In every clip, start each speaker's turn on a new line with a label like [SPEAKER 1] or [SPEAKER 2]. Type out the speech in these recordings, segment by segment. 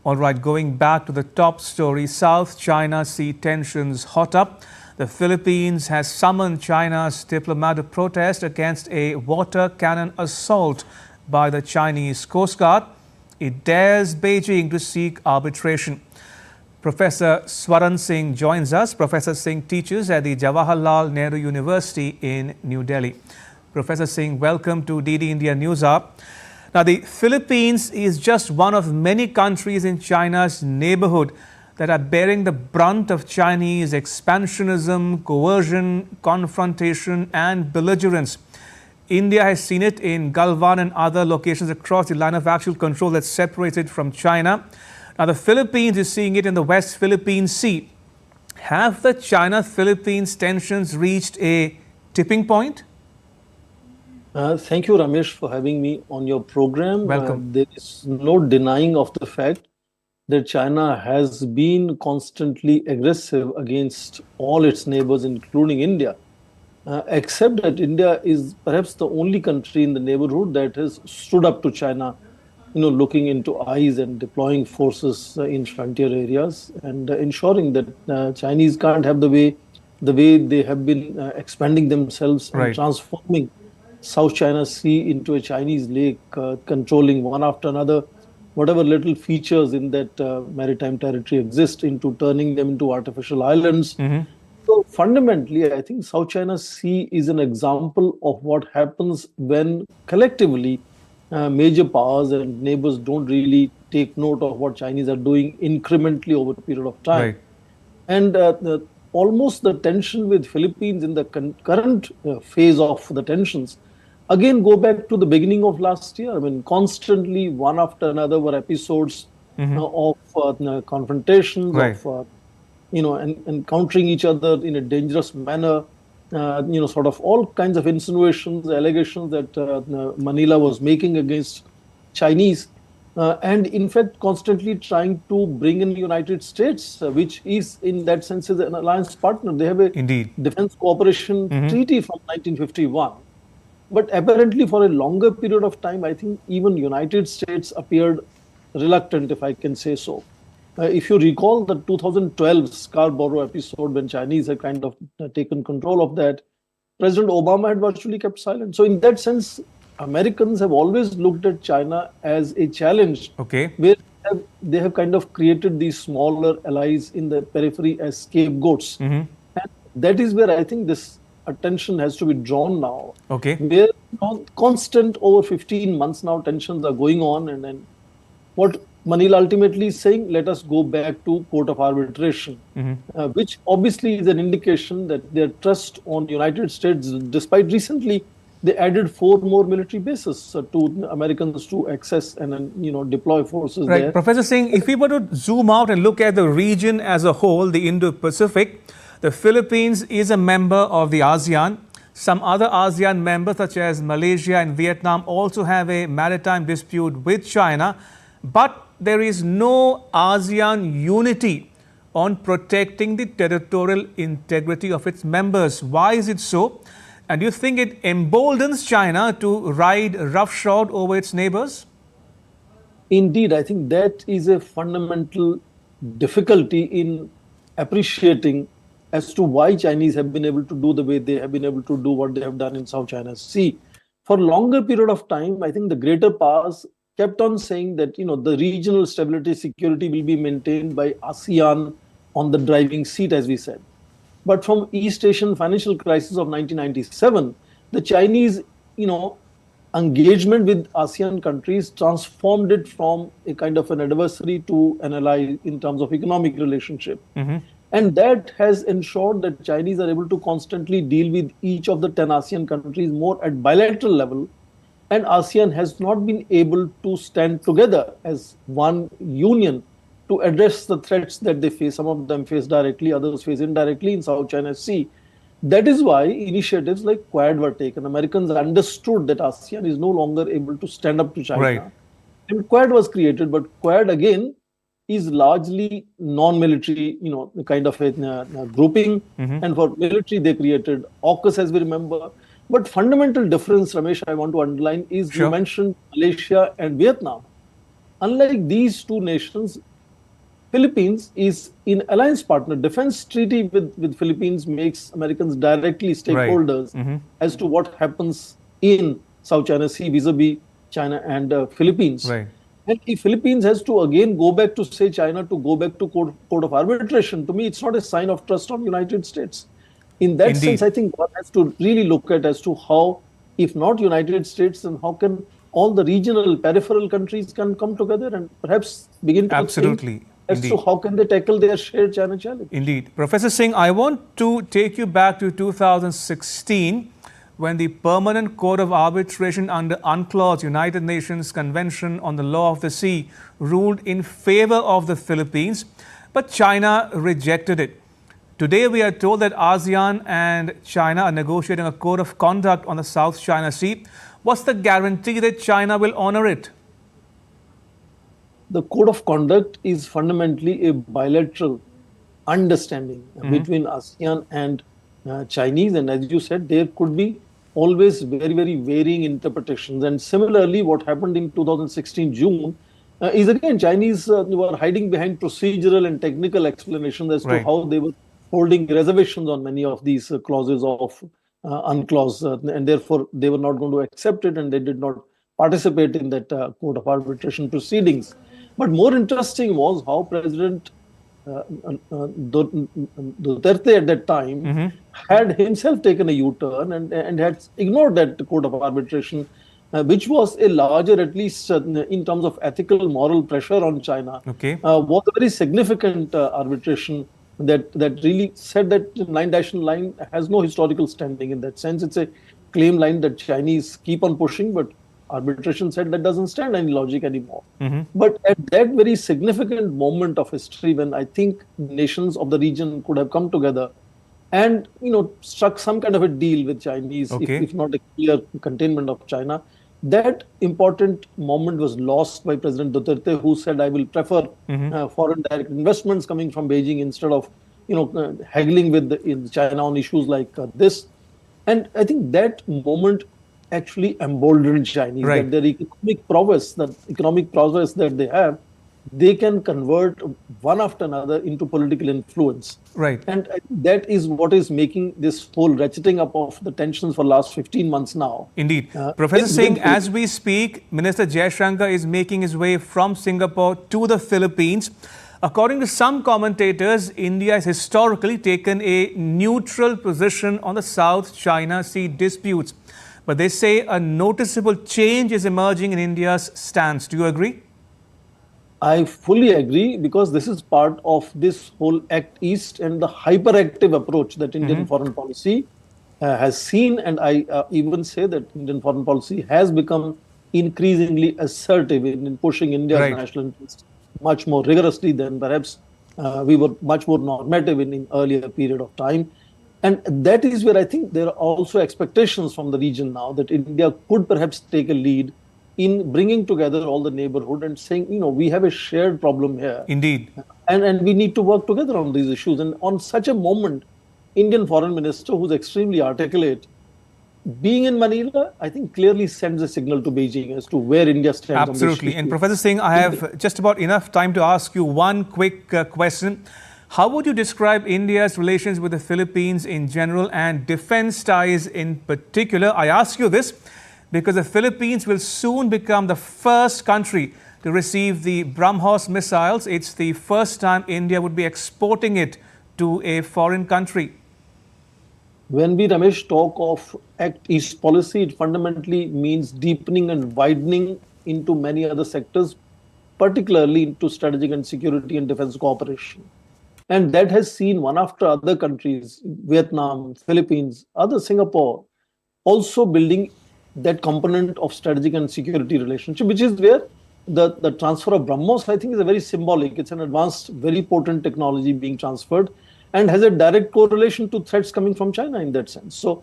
[SPEAKER 1] All right, going back to the top story, South China Sea tensions hot up. The Philippines has summoned China's diplomat to protest against a water cannon assault by the Chinese Coast Guard. It dares Beijing to seek arbitration. Professor Swaran Singh joins us. Professor Singh teaches at the Jawaharlal Nehru University in New Delhi. Professor Singh, welcome to DD India News Hour. Now, the Philippines is just one of many countries in China's neighborhood that are bearing the brunt of Chinese expansionism, coercion, confrontation and belligerence. India has seen it in Galwan and other locations across the line of actual control that's separated from China. Now, the Philippines is seeing it in the West Philippine Sea. Have the China-Philippines tensions reached a tipping point?
[SPEAKER 2] Thank you, Ramesh, for having me on your program.
[SPEAKER 1] Welcome.
[SPEAKER 2] There is no denying of the fact that China has been constantly aggressive against all its neighbors, including India, except that India is perhaps the only country in the neighborhood that has stood up to China, looking into eyes and deploying forces in frontier areas and ensuring that Chinese can't have the way they have been expanding themselves and transforming South China Sea into a Chinese lake, controlling one after another whatever little features in that maritime territory exist, into turning them into artificial islands. So fundamentally, I think South China Sea is an example of what happens when collectively major powers and neighbors don't really take note of what Chinese are doing incrementally over a period of time. And almost the tension with Philippines in the current phase of the tensions again go back to the beginning of last year. I mean, constantly one after another were episodes of confrontations, of encountering each other in a dangerous manner. Sort of all kinds of insinuations, allegations that Manila was making against Chinese, and in fact constantly trying to bring in the United States, which is in that sense is an alliance partner. They have a defense cooperation treaty from 1951. But apparently for a longer period of time, I think even United States appeared reluctant, if I can say so. If you recall the 2012 Scarborough episode, when Chinese had kind of taken control of that, President Obama had virtually kept silent. So in that sense, Americans have always looked at China as a challenge, where they have kind of created these smaller allies in the periphery as scapegoats. And that is where I think this attention has to be drawn now. Where constant over 15 months now tensions are going on, and then what Manila ultimately is saying, let us go back to court of arbitration, which obviously is an indication that their trust on United States, despite recently they added 4 more military bases to Americans to access and then deploy forces there.
[SPEAKER 1] Professor Singh, if we were to zoom out and look at the region as a whole, the Indo-Pacific, the Philippines is a member of the ASEAN. Some other ASEAN members such as Malaysia and Vietnam also have a maritime dispute with China. But there is no ASEAN unity on protecting the territorial integrity of its members. Why is it so? And do you think it emboldens China to ride roughshod over its neighbors?
[SPEAKER 2] Indeed, I think that is a fundamental difficulty in appreciating as to why Chinese have been able to do the way they have been able to do what they have done in South China Sea. For a longer period of time, I think the greater powers kept on saying that, the regional stability, security will be maintained by ASEAN on the driving seat, as we said. But from East Asian financial crisis of 1997, the Chinese, engagement with ASEAN countries transformed it from a kind of an adversary to an ally in terms of economic relationship. And that has ensured that Chinese are able to constantly deal with each of the 10 ASEAN countries more at bilateral level. And ASEAN has not been able to stand together as one union to address the threats that they face. Some of them face directly, others face indirectly in South China Sea. That is why initiatives like Quad were taken. Americans understood that ASEAN is no longer able to stand up to China. And Quad was created, but Quad again is largely non-military, kind of a grouping. And for military, they created AUKUS, as we remember. But fundamental difference, Ramesh, I want to underline is you mentioned Malaysia and Vietnam. Unlike these two nations, Philippines is in alliance partner. Defense treaty with Philippines makes Americans directly
[SPEAKER 1] Right.
[SPEAKER 2] stakeholders as to what happens in South China Sea vis-a-vis China and Philippines.
[SPEAKER 1] Right.
[SPEAKER 2] And if Philippines has to again go back to say China to go back to court of arbitration, to me, it's not a sign of trust on United States. In that sense,
[SPEAKER 1] Indeed.
[SPEAKER 2] I think one has to really look at as to how, if not United States, then how can all the regional peripheral countries can come together and perhaps begin to think
[SPEAKER 1] Absolutely.
[SPEAKER 2] as to
[SPEAKER 1] Indeed.
[SPEAKER 2] how can they tackle their shared China challenge.
[SPEAKER 1] Indeed. Professor Singh, I want to take you back to 2016 when the Permanent Court of Arbitration under UNCLOS, United Nations Convention on the Law of the Sea, ruled in favor of the Philippines, but China rejected it. Today, we are told that ASEAN and China are negotiating a code of conduct on the South China Sea. What's the guarantee that China will honor it?
[SPEAKER 2] The code of conduct is fundamentally a bilateral understanding between ASEAN and Chinese. And as you said, there could be always very, very varying interpretations. And similarly, what happened in 2016 June is again, Chinese were hiding behind procedural and technical explanations as to how they were holding reservations on many of these clauses of UNCLOS, and therefore they were not going to accept it and they did not participate in that court of arbitration proceedings. But more interesting was how President Duterte at that time had himself taken a U-turn and had ignored that court of arbitration, which was a larger, at least in terms of ethical, moral pressure on China, was a very significant arbitration that really said that the nine-dimensional line has no historical standing. In that sense, it's a claim line that Chinese keep on pushing, but arbitration said that doesn't stand any logic anymore. But at that very significant moment of history, when I think nations of the region could have come together and struck some kind of a deal with Chinese, if not a clear containment of China, that important moment was lost by President Duterte, who said, I will prefer foreign direct investments coming from Beijing instead of haggling with China on issues like this. And I think that moment actually emboldened Chinese, that their economic prowess that they have, they can convert one after another into political influence. And that is what is making this whole ratcheting up of the tensions for the last 15 months now.
[SPEAKER 1] Indeed. Professor Singh, as we speak, Minister Jaishankar is making his way from Singapore to the Philippines. According to some commentators, India has historically taken a neutral position on the South China Sea disputes. But they say a noticeable change is emerging in India's stance. Do you agree?
[SPEAKER 2] I fully agree, because this is part of this whole Act East and the hyperactive approach that Indian foreign policy has seen. And I even say that Indian foreign policy has become increasingly assertive in pushing India's national interests much more rigorously than perhaps we were much more normative in earlier period of time. And that is where I think there are also expectations from the region now that India could perhaps take a lead in bringing together all the neighborhood and saying, we have a shared problem here.
[SPEAKER 1] Indeed.
[SPEAKER 2] And we need to work together on these issues. And on such a moment, Indian foreign minister, who's extremely articulate, being in Manila, I think clearly sends a signal to Beijing as to where India stands.
[SPEAKER 1] Absolutely. And Professor Singh, I have just about enough time to ask you one quick question. How would you describe India's relations with the Philippines in general and defense ties in particular? I ask you this because the Philippines will soon become the first country to receive the BrahMos missiles. It's the first time India would be exporting it to a foreign country.
[SPEAKER 2] When we, Ramesh, talk of Act East policy, it fundamentally means deepening and widening into many other sectors, particularly into strategic and security and defense cooperation. And that has seen one after other countries, Vietnam, Philippines, other Singapore, also building that component of strategic and security relationship, which is where the transfer of BrahMos, I think, is a very symbolic. It's an advanced, very potent technology being transferred and has a direct correlation to threats coming from China in that sense. So,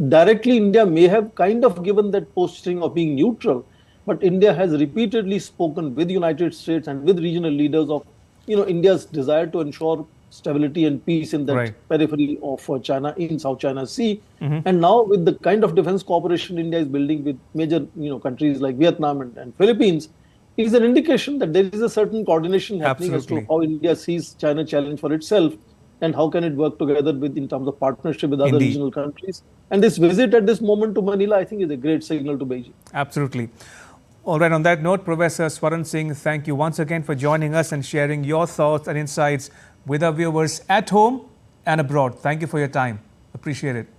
[SPEAKER 2] directly India may have kind of given that posturing of being neutral, but India has repeatedly spoken with United States and with regional leaders of India's desire to ensure stability and peace in that periphery of China in South China Sea. And now with the kind of defense cooperation India is building with major countries like Vietnam and Philippines, is an indication that there is a certain coordination happening as to
[SPEAKER 1] Absolutely.
[SPEAKER 2] how India sees China challenge for itself and how can it work together with in terms of partnership with other
[SPEAKER 1] Indeed.
[SPEAKER 2] regional countries. And this visit at this moment to Manila, I think, is a great signal to Beijing.
[SPEAKER 1] Absolutely. All right, on that note, Professor Swaran Singh, thank you once again for joining us and sharing your thoughts and insights with our viewers at home and abroad. Thank you for your time. Appreciate it.